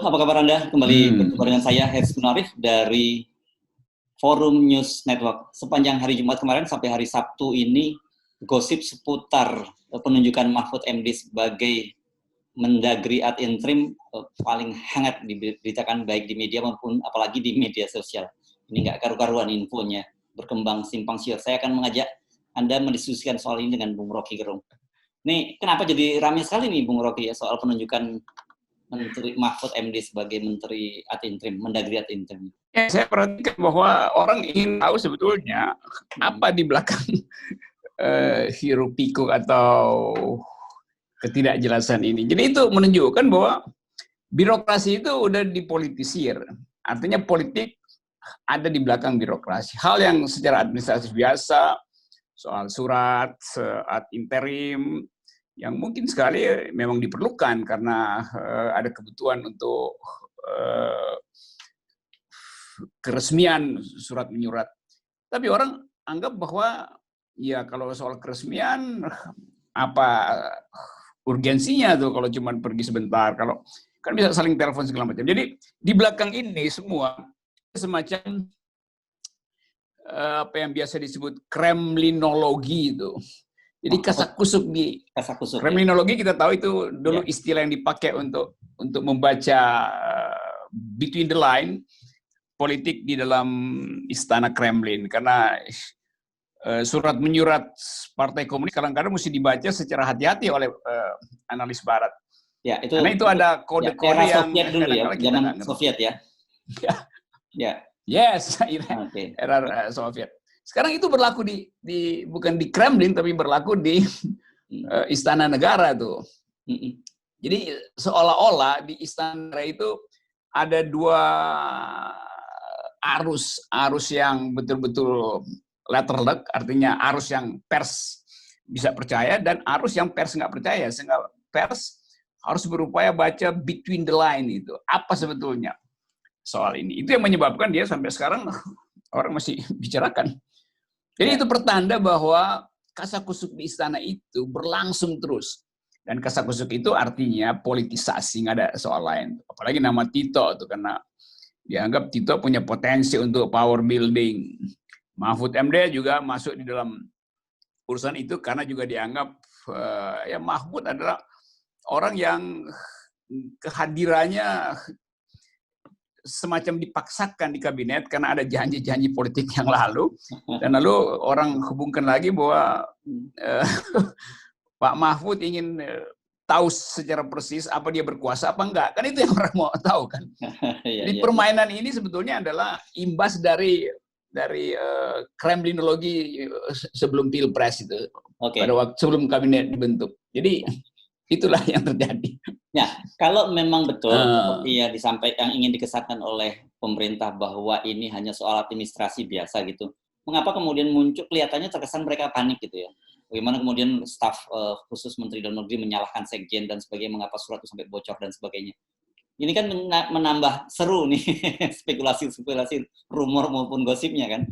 apa kabar Anda? Kembali berjumpa dengan saya, Heris Gunarif, dari Forum News Network. Sepanjang hari Jumat kemarin sampai hari Sabtu ini, gosip seputar penunjukan Mahfud MD sebagai Mendagri ad interim paling hangat diberitakan baik di media maupun apalagi di media sosial. Ini nggak karu-karuan infonya, berkembang simpang siur. Saya akan mengajak Anda mendiskusikan soal ini dengan Bung Rocky Gerung. Nih, kenapa jadi ramai sekali nih Bung Rocky ya soal penunjukan Menteri Mahfud MD sebagai Menteri ad interim, Mendagri ad interim? Ya, saya perhatikan bahwa orang ingin tahu sebetulnya apa di belakang hiruk pikuk atau ketidakjelasan ini. Jadi itu menunjukkan bahwa birokrasi itu udah dipolitisir. Artinya politik ada di belakang birokrasi. Hal yang secara administratif biasa, soal surat, ad interim, yang mungkin sekali memang diperlukan karena ada kebutuhan untuk keresmian surat menyurat. Tapi orang anggap bahwa ya kalau soal keresmian apa urgensinya tuh kalau cuma pergi sebentar, kalau kan bisa saling telepon segala macam. Jadi di belakang ini semua semacam apa yang biasa disebut kremlinologi itu. Jadi kasakusuk di kremlinologi kita tahu itu dulu istilah yang dipakai untuk membaca between the line politik di dalam istana Kremlin, karena surat menyurat Partai Komunis kadang-kadang mesti dibaca secara hati-hati oleh analis Barat. Ya, itu karena itu ada kode-kode yang Soviet dulu ya, zaman Soviet ya. Ya. Yes, era Soviet. Sekarang itu berlaku bukan di Kremlin tapi berlaku di istana negara tuh. Jadi seolah-olah di istana itu ada dua arus yang betul-betul letterlek, artinya arus yang pers bisa percaya dan arus yang pers nggak percaya. Sehingga pers harus berupaya baca between the line itu. Apa sebetulnya soal ini? Itu yang menyebabkan dia sampai sekarang orang masih bicarakan. Jadi itu pertanda bahwa kasakusuk di istana itu berlangsung terus. Dan kasakusuk itu artinya politisasi, nggak ada soal lain. Apalagi nama Tito itu karena dianggap Tito punya potensi untuk power building. Mahfud MD juga masuk di dalam urusan itu karena juga dianggap ya Mahfud adalah orang yang kehadirannya semacam dipaksakan di kabinet karena ada janji-janji politik yang lalu, dan lalu orang hubungkan lagi bahwa Pak Mahfud ingin tahu secara persis apa dia berkuasa apa enggak, kan itu yang orang mau tahu kan. Jadi permainan ini sebetulnya adalah imbas dari kremlinologi sebelum pilpres itu, pada waktu sebelum kabinet dibentuk. Jadi itulah yang terjadi. Ya, kalau memang betul seperti yang disampaikan, ingin dikesankan oleh pemerintah bahwa ini hanya soal administrasi biasa gitu, mengapa kemudian muncul kelihatannya terkesan mereka panik gitu ya? Bagaimana kemudian staf khusus Menteri Dalam Negeri menyalahkan sekjen dan sebagainya, mengapa surat itu sampai bocor dan sebagainya? Ini kan menambah seru nih spekulasi-spekulasi, rumor maupun gosipnya kan?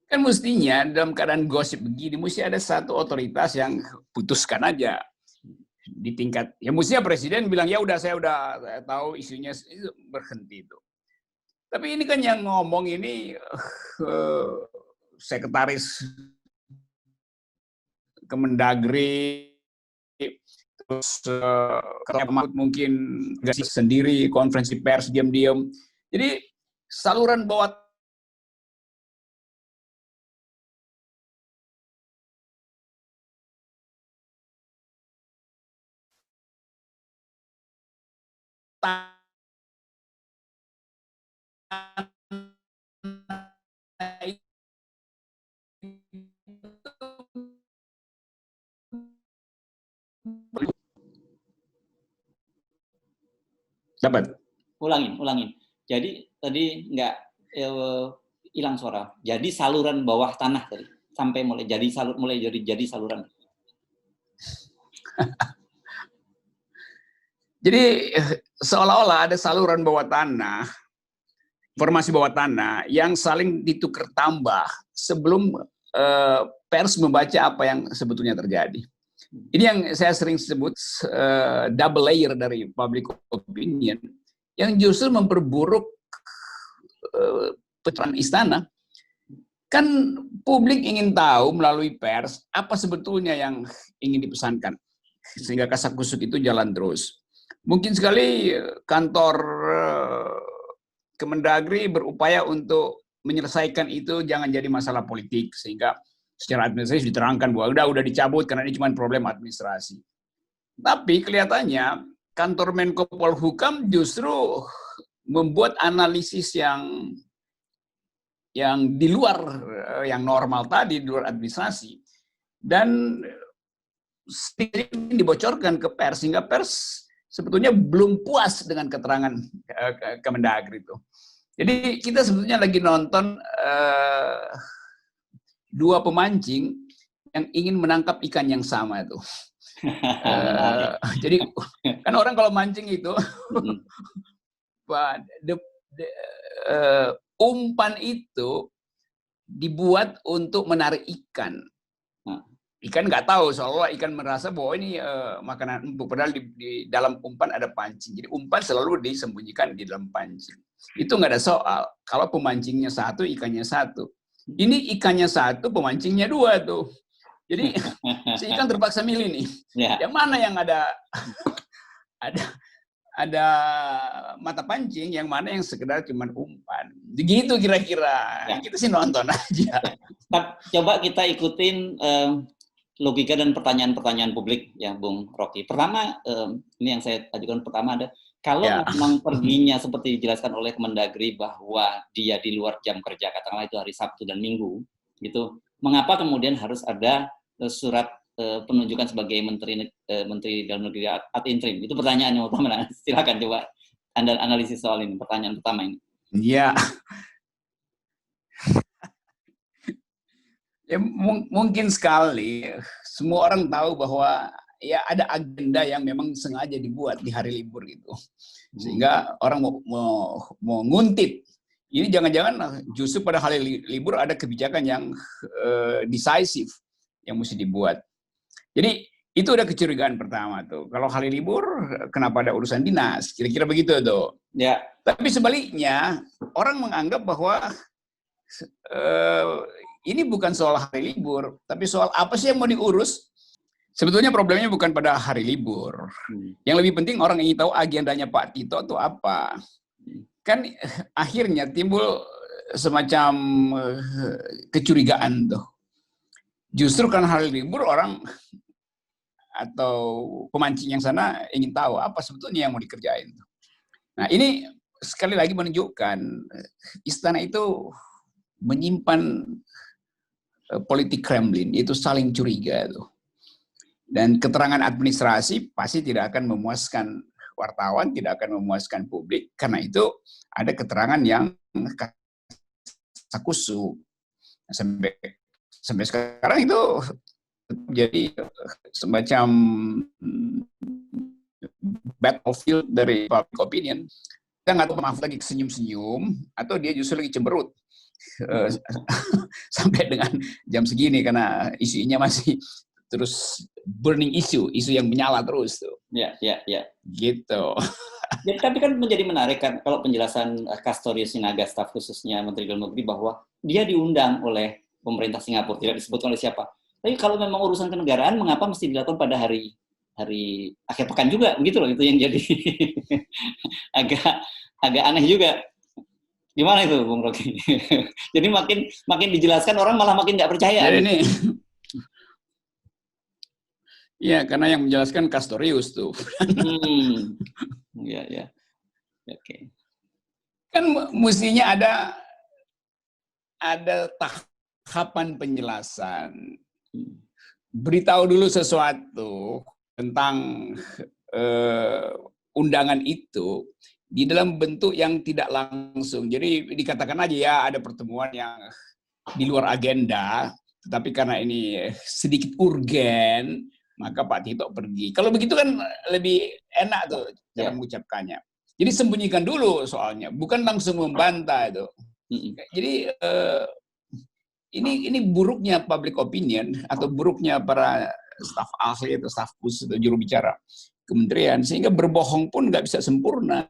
Kan mestinya dalam keadaan gosip begini, mesti ada satu otoritas yang putuskan aja di tingkat. Ya mestinya presiden bilang, ya udah saya tahu isunya, itu berhenti itu. Tapi ini kan yang ngomong ini sekretaris Kemendagri, terus mungkin sendiri konferensi pers diam-diam. Jadi saluran bawah dapat. Ulangin. Jadi tadi nggak hilang suara. Jadi saluran bawah tanah tadi sampai mulai jadi saluran. Jadi seolah-olah ada saluran bawah tanah, informasi bawah tanah yang saling ditukar tambah sebelum pers membaca apa yang sebetulnya terjadi. Ini yang saya sering sebut double layer dari public opinion yang justru memperburuk pencerahan istana. Kan publik ingin tahu melalui pers apa sebetulnya yang ingin dipesankan, sehingga kasak-kusuk itu jalan terus. Mungkin sekali kantor Kemendagri berupaya untuk menyelesaikan itu jangan jadi masalah politik, sehingga secara administratif diterangkan bahwa udah dicabut karena ini cuma problem administrasi. Tapi kelihatannya kantor Menko Polhukam justru membuat analisis yang di luar yang normal tadi, di luar administrasi, dan dibocorkan ke pers, sehingga pers sebetulnya belum puas dengan keterangan Kemendagri itu. Jadi kita sebetulnya lagi nonton dua pemancing yang ingin menangkap ikan yang sama itu. Jadi kan orang kalau mancing itu umpan itu dibuat untuk menarik ikan. Ikan nggak tahu, seolah ikan merasa bahwa ini makanan empuk, padahal di dalam umpan ada pancing. Jadi umpan selalu disembunyikan di dalam pancing. Itu nggak ada soal. Kalau pemancingnya satu, ikannya satu. Ini ikannya satu, pemancingnya dua tuh. Jadi si ikan terpaksa milih nih. Yang mana yang ada mata pancing, yang mana yang sekedar cuma umpan. Begitu kira-kira. Kita sih nonton aja. Coba kita ikutin logika dan pertanyaan-pertanyaan publik ya, Bung Rocky. Pertama, ini yang saya ajukan pertama ada, kalau memang perginya seperti dijelaskan oleh Kemendagri bahwa dia di luar jam kerja, katakanlah itu hari Sabtu dan Minggu, gitu. Mengapa kemudian harus ada surat penunjukan sebagai Menteri Dalam Negeri ad interim? Itu pertanyaan yang utama. Silakan coba Anda analisis soal ini, pertanyaan pertama ini. Ya. Ya, mungkin sekali semua orang tahu bahwa ya ada agenda yang memang sengaja dibuat di hari libur gitu, sehingga orang mau nguntit. Ini jangan-jangan justru pada hari libur ada kebijakan yang decisive yang mesti dibuat. Jadi itu udah kecurigaan pertama tuh. Kalau hari libur kenapa ada urusan dinas? Kira-kira begitu tuh. Ya. Tapi sebaliknya orang menganggap bahwa ini bukan soal hari libur, tapi soal apa sih yang mau diurus. Sebetulnya problemnya bukan pada hari libur. Yang lebih penting orang ingin tahu agendanya Pak Tito itu apa. Kan akhirnya timbul semacam kecurigaan tuh. Justru karena hari libur orang atau pemancing yang sana ingin tahu apa sebetulnya yang mau dikerjain. Nah ini sekali lagi menunjukkan istana itu menyimpan politik Kremlin, itu saling curiga tuh. Dan keterangan administrasi pasti tidak akan memuaskan wartawan, tidak akan memuaskan publik, karena itu ada keterangan yang kasak-kusuk. Sampai sekarang itu jadi semacam battlefield dari public opinion. Kita nggak tahu Mahfud lagi senyum-senyum atau dia justru lagi cemberut sampai dengan jam segini karena isunya masih terus burning isu yang menyala terus tuh. Ya. Gitu. Ya, tapi kan menjadi menarik kan kalau penjelasan Castorius Sinaga, staf khususnya Menteri Dalam Negeri, bahwa dia diundang oleh pemerintah Singapura, tidak disebutkan oleh siapa. Tapi kalau memang urusan kenegaraan, mengapa mesti dilakukan pada hari akhir pekan juga, begitu loh, itu yang jadi agak aneh juga. Gimana itu, Bung Rocky? Jadi makin dijelaskan orang malah makin nggak percaya. Jadi ini, ya karena yang menjelaskan Castorius tuh. Ya. Oke. Kan mestinya ada tahapan penjelasan. Beritahu dulu sesuatu tentang undangan itu di dalam bentuk yang tidak langsung. Jadi dikatakan aja ya ada pertemuan yang di luar agenda, tetapi karena ini sedikit urgen, maka Pak Tito pergi. Kalau begitu kan lebih enak tuh cara mengucapkannya. Jadi sembunyikan dulu soalnya, bukan langsung membantah itu. Jadi ini buruknya public opinion atau buruknya para staf ahli atau staf khusus atau juru bicara kementerian, sehingga berbohong pun nggak bisa sempurna.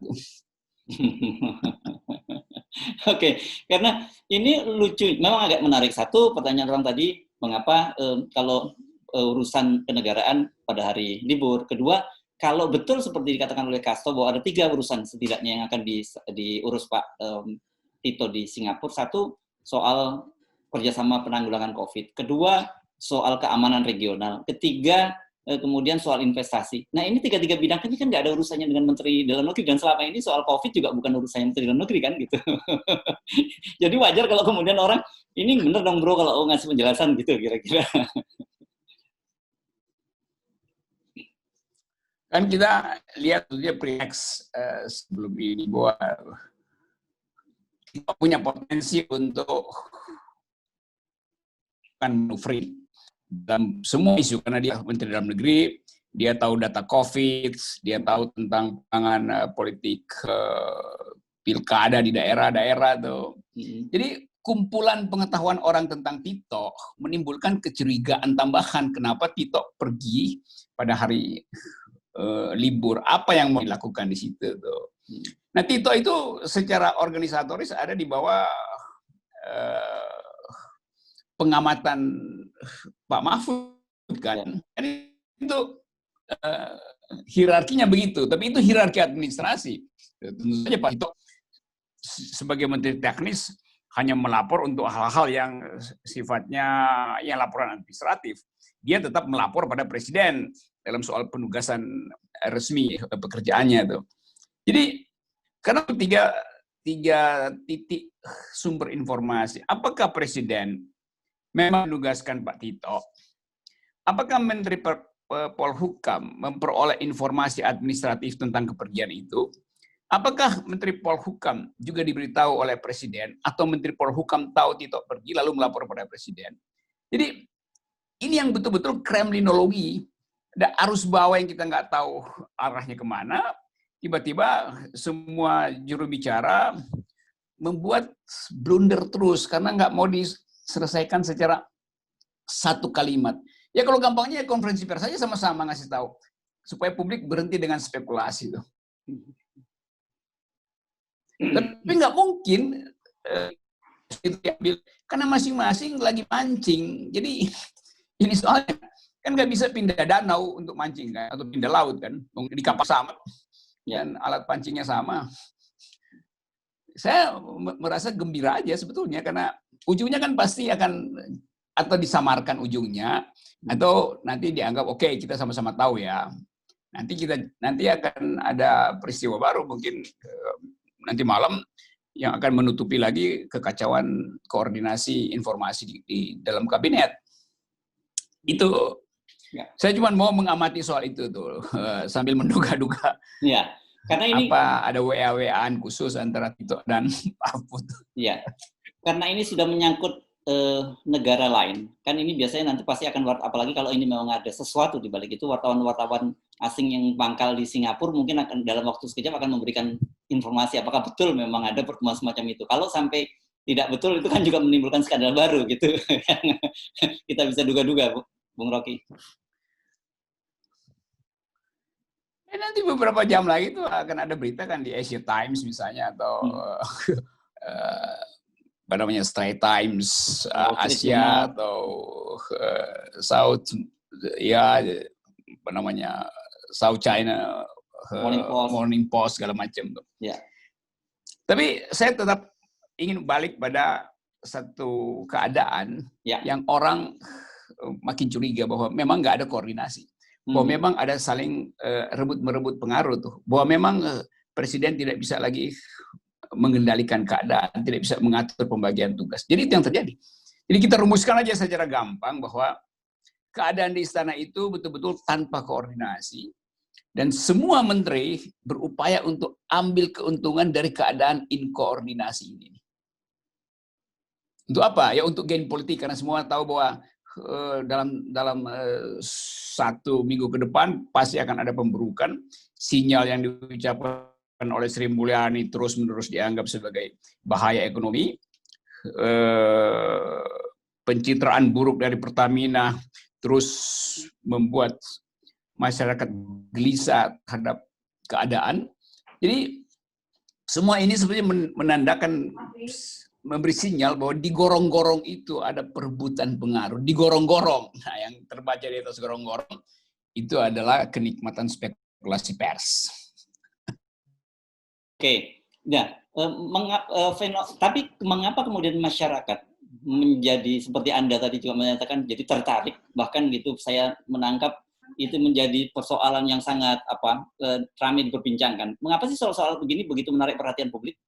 Oke, karena ini lucu, memang agak menarik. Satu, pertanyaan orang tadi, mengapa kalau urusan kenegaraan pada hari libur. Kedua, kalau betul seperti dikatakan oleh Kasto bahwa ada 3 urusan setidaknya yang akan diurus Pak Tito di Singapura. Satu, soal kerjasama penanggulangan COVID. Kedua, soal keamanan regional. Ketiga, kemudian soal investasi. Nah, ini 3 bidang ini kan nggak ada urusannya dengan Menteri Dalam Negeri, dan selama ini soal COVID juga bukan urusannya Menteri Dalam Negeri kan gitu. Jadi wajar kalau kemudian orang, ini bener dong bro kalau ngasih penjelasan gitu kira-kira. Kan kita lihat dia pre-ex sebelum ini bahwa kita punya potensi untuk maneuvering dalam semua isu, karena dia Menteri Dalam Negeri, dia tahu data COVID, dia tahu tentang pangan politik pilkada di daerah-daerah tuh. Jadi kumpulan pengetahuan orang tentang Tito menimbulkan kecurigaan tambahan kenapa Tito pergi pada hari libur, apa yang mau dilakukan di situ tuh. Nah, Tito itu secara organisatoris ada di bawah pengamatan Pak Mahfud kan. Itu hierarkinya begitu, tapi itu hierarki administrasi. Tentu saja Pak Tito sebagai menteri teknis hanya melapor untuk hal-hal yang sifatnya laporan administratif. Dia tetap melapor pada presiden dalam soal penugasan resmi pekerjaannya tuh. Jadi karena tiga titik sumber informasi, apakah presiden memang menugaskan Pak Tito? Apakah Menteri Polhukam memperoleh informasi administratif tentang kepergian itu? Apakah Menteri Polhukam juga diberitahu oleh Presiden, atau Menteri Polhukam tahu Tito pergi lalu melapor pada Presiden? Jadi ini yang betul-betul kremlinologi. Ada arus bawah yang kita nggak tahu arahnya kemana. Tiba-tiba semua juru bicara membuat blunder terus karena nggak mau diselesaikan secara satu kalimat. Ya kalau gampangnya konferensi pers saja sama-sama ngasih tahu supaya publik berhenti dengan spekulasi itu. Tapi nggak mungkin itu diambil karena masing-masing lagi mancing. Jadi ini soalnya kan nggak bisa pindah danau untuk mancing kan, atau pindah laut kan, di kapal sama dan alat pancingnya sama. Saya merasa gembira aja sebetulnya karena ujungnya kan pasti akan atau disamarkan ujungnya, atau nanti dianggap oke, kita sama-sama tahu ya. Nanti akan ada peristiwa baru mungkin nanti malam yang akan menutupi lagi kekacauan koordinasi informasi di dalam kabinet. Itu saya cuma mau mengamati soal itu tuh sambil menduga-duga. Ya, karena ini apa ada WA-WAan khusus antara Tito dan Mahfud. Iya. Karena ini sudah menyangkut negara lain. Kan ini biasanya nanti pasti akan apalagi kalau ini memang ada sesuatu di balik itu, wartawan-wartawan asing yang pangkal di Singapura mungkin akan dalam waktu sekejap akan memberikan informasi apakah betul memang ada pertemuan semacam itu. Kalau sampai tidak betul itu kan juga menimbulkan skandal baru gitu. Kita bisa duga-duga, Bung Rocky. Nanti beberapa jam lagi itu akan ada berita kan di Asia Times misalnya, atau apa namanya, Straits Times Asia, atau South ya apa namanya, South China Morning Post segala macam tuh. Ya. Tapi saya tetap ingin balik pada satu keadaan yang orang makin curiga bahwa memang nggak ada koordinasi, bahwa memang ada saling rebut-merebut pengaruh tuh, bahwa memang presiden tidak bisa lagi mengendalikan keadaan, tidak bisa mengatur pembagian tugas. Jadi itu yang terjadi. Jadi kita rumuskan aja secara gampang bahwa keadaan di istana itu betul-betul tanpa koordinasi, dan semua menteri berupaya untuk ambil keuntungan dari keadaan inkoordinasi ini. Untuk apa? Ya untuk gain politik, karena semua tahu bahwa dalam 1 minggu ke depan pasti akan ada pemburukan. Sinyal yang diucapkan oleh Sri Mulyani terus-menerus dianggap sebagai bahaya ekonomi. Pencitraan buruk dari Pertamina terus membuat masyarakat gelisah terhadap keadaan. Jadi semua ini sebenarnya menandakan, memberi sinyal bahwa di gorong-gorong itu ada perebutan pengaruh. Di gorong-gorong, nah yang terbaca di atas gorong-gorong itu adalah kenikmatan spekulasi pers. Oke, nah, tapi mengapa kemudian masyarakat menjadi seperti Anda tadi juga menyatakan jadi tertarik, bahkan gitu saya menangkap itu menjadi persoalan yang sangat ramai diperbincangkan. Mengapa sih soal-soal begini begitu menarik perhatian publik?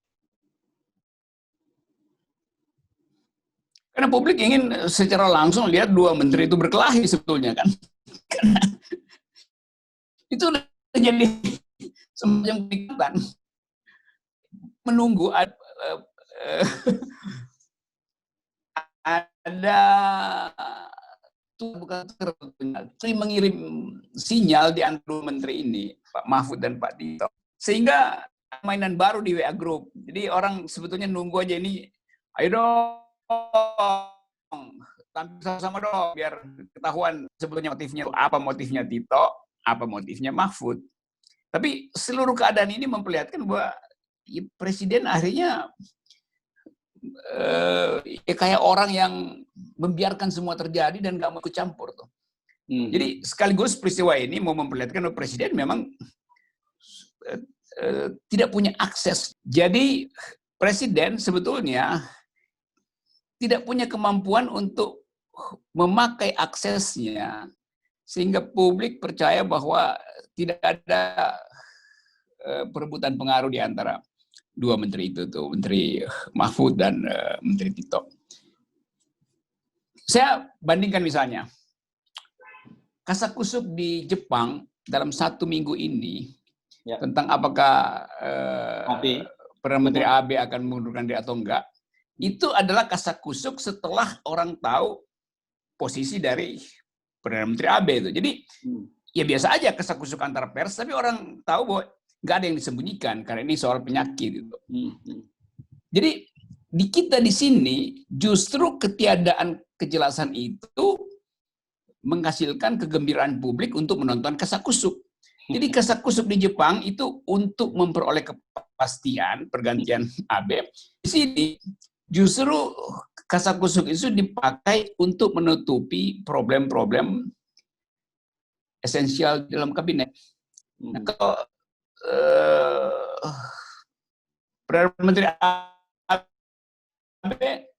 Karena publik ingin secara langsung lihat dua menteri itu berkelahi sebetulnya kan. Itu jadi semacam kenikmatan. Menunggu ada bukan mengirim sinyal di antara menteri ini, Pak Mahfud dan Pak Tito, sehingga mainan baru di WA Group. Jadi orang sebetulnya nunggu aja ini, ayo dong, tampil sama-sama dong, biar ketahuan sebetulnya motifnya apa, motifnya Tito, apa motifnya Mahfud. Tapi seluruh keadaan ini memperlihatkan bahwa ya, Presiden akhirnya ya kayak orang yang membiarkan semua terjadi dan nggak mau ikut campur tuh. Jadi sekaligus peristiwa ini mau memperlihatkan bahwa Presiden memang tidak punya akses. Jadi Presiden sebetulnya tidak punya kemampuan untuk memakai aksesnya sehingga publik percaya bahwa tidak ada perebutan pengaruh di antara dua menteri itu tuh, Menteri Mahfud dan Menteri Tito. Saya bandingkan misalnya, kasakusuk di Jepang dalam 1 minggu ini tentang apakah Perdana Menteri Abe akan mengundurkan diri atau enggak, itu adalah kasakusuk setelah orang tahu posisi dari Perdana Menteri Abe itu. Jadi ya biasa aja kasakusuk antara pers, tapi orang tahu bahwa nggak ada yang disembunyikan karena ini soal penyakit gitu. Jadi di kita di sini justru ketiadaan kejelasan itu menghasilkan kegembiraan publik untuk menonton kasakusuk. Jadi kasakusuk di Jepang itu untuk memperoleh kepastian pergantian Abe. Di sini justru kasakusuk itu dipakai untuk menutupi problem-problem esensial dalam kabinet. Nah, kalau Perdana Menteri Abe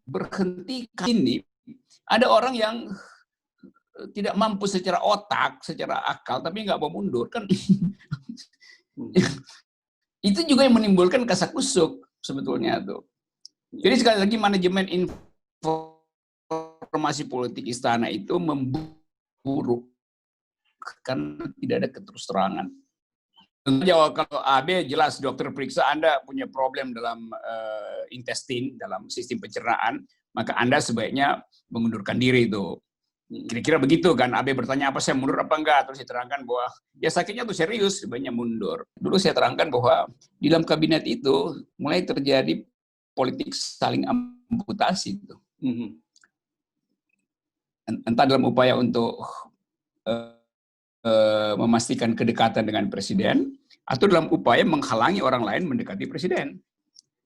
berhenti ini, ada orang yang tidak mampu secara otak, secara akal, tapi nggak mau mundur kan. Itu juga yang menimbulkan kasakusuk sebetulnya tuh. Jadi sekali lagi manajemen informasi politik istana itu memburuk karena tidak ada keterus-terangan. Kalau AB jelas dokter periksa Anda punya problem dalam intestin, dalam sistem pencernaan, maka Anda sebaiknya mengundurkan diri itu. Kira-kira begitu kan, AB bertanya apa saya mundur apa enggak, terus saya terangkan bahwa ya sakitnya tuh serius, sebaiknya mundur. Dulu saya terangkan bahwa di dalam kabinet itu mulai terjadi politik saling amputasi itu. Entah dalam upaya untuk memastikan kedekatan dengan presiden, atau dalam upaya menghalangi orang lain mendekati presiden.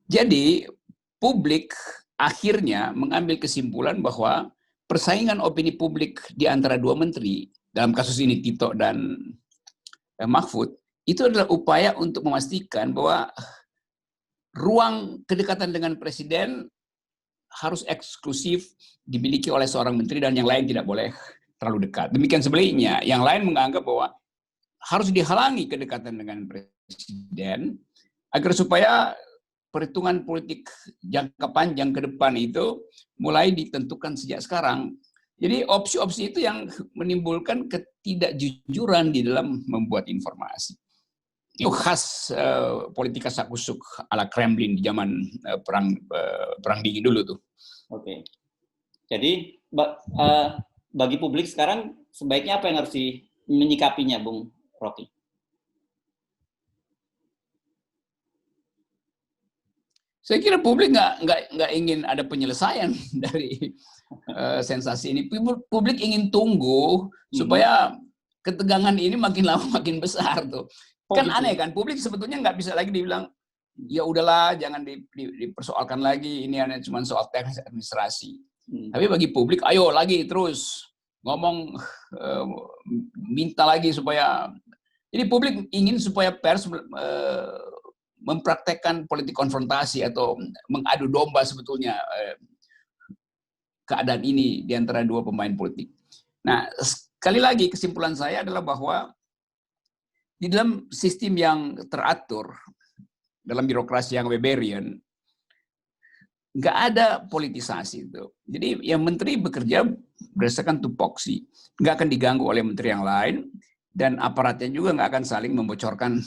Jadi, publik akhirnya mengambil kesimpulan bahwa persaingan opini publik di antara dua menteri, dalam kasus ini Tito dan Mahfud, itu adalah upaya untuk memastikan bahwa ruang kedekatan dengan presiden harus eksklusif dimiliki oleh seorang menteri dan yang lain tidak boleh terlalu dekat. Demikian sebaliknya, yang lain menganggap bahwa harus dihalangi kedekatan dengan presiden agar supaya perhitungan politik jangka panjang ke depan itu mulai ditentukan sejak sekarang. Jadi opsi-opsi itu yang menimbulkan ketidakjujuran di dalam membuat informasi. Itu khas politik kasakusuk ala Kremlin di zaman perang dingin dulu tuh. Oke. Jadi bagi publik sekarang sebaiknya apa yang harus menyikapinya, Bung Rocky? Saya kira publik nggak ingin ada penyelesaian dari sensasi ini. Publik ingin tunggu supaya ketegangan ini makin lama makin besar tuh. Kan aneh kan, publik sebetulnya nggak bisa lagi dibilang ya udahlah jangan dipersoalkan lagi, ini hanya cuma soal teknis administrasi. Tapi bagi publik, ayo lagi terus ngomong, minta lagi supaya. Jadi publik ingin supaya pers mempraktekkan politik konfrontasi atau mengadu domba sebetulnya keadaan ini di antara dua pemain politik. Nah, sekali lagi kesimpulan saya adalah bahwa di dalam sistem yang teratur, dalam birokrasi yang Weberian, nggak ada politisasi itu. Jadi yang menteri bekerja berdasarkan tupoksi, nggak akan diganggu oleh menteri yang lain, dan aparatnya juga nggak akan saling membocorkan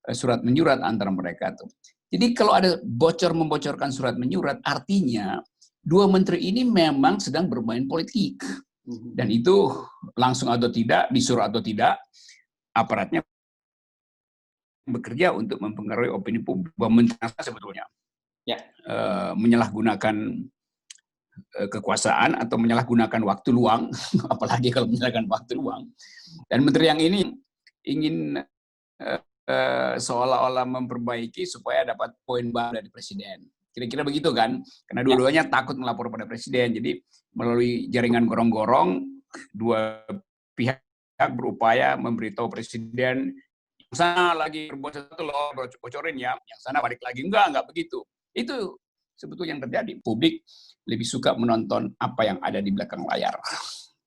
surat menyurat antara mereka tuh. Jadi kalau ada membocorkan surat menyurat, artinya dua menteri ini memang sedang bermain politik. Dan itu langsung atau tidak, disuruh atau tidak, aparatnya bekerja untuk mempengaruhi opini publik. Sebetulnya menyalahgunakan kekuasaan atau menyalahgunakan waktu luang, apalagi kalau menyalahgunakan waktu luang. Dan menteri yang ini ingin seolah-olah memperbaiki supaya dapat poin baru dari presiden. Kira-kira begitu kan? Karena dua-duanya takut melapor pada presiden. Jadi melalui jaringan gorong-gorong, dua pihak berupaya memberitahu presiden, yang sana lagi berbuat sesuatu loh, bocorin ya, yang sana balik lagi. Enggak begitu. Itu sebetulnya yang terjadi. Publik lebih suka menonton apa yang ada di belakang layar.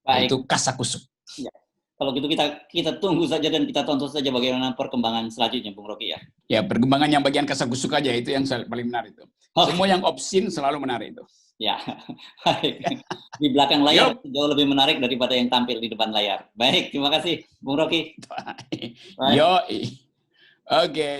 Baik. Itu kasakusuk. Ya. Kalau gitu kita tunggu saja dan kita tonton saja bagaimana perkembangan selanjutnya, Bung Rocky ya. Ya, perkembangan yang bagian kasakusuk aja, itu yang paling menarik itu. Semua yang obscene selalu menarik itu. Ya, baik. Di belakang layar jauh lebih menarik daripada yang tampil di depan layar. Baik, terima kasih, Bung Rocky. Yo, oke.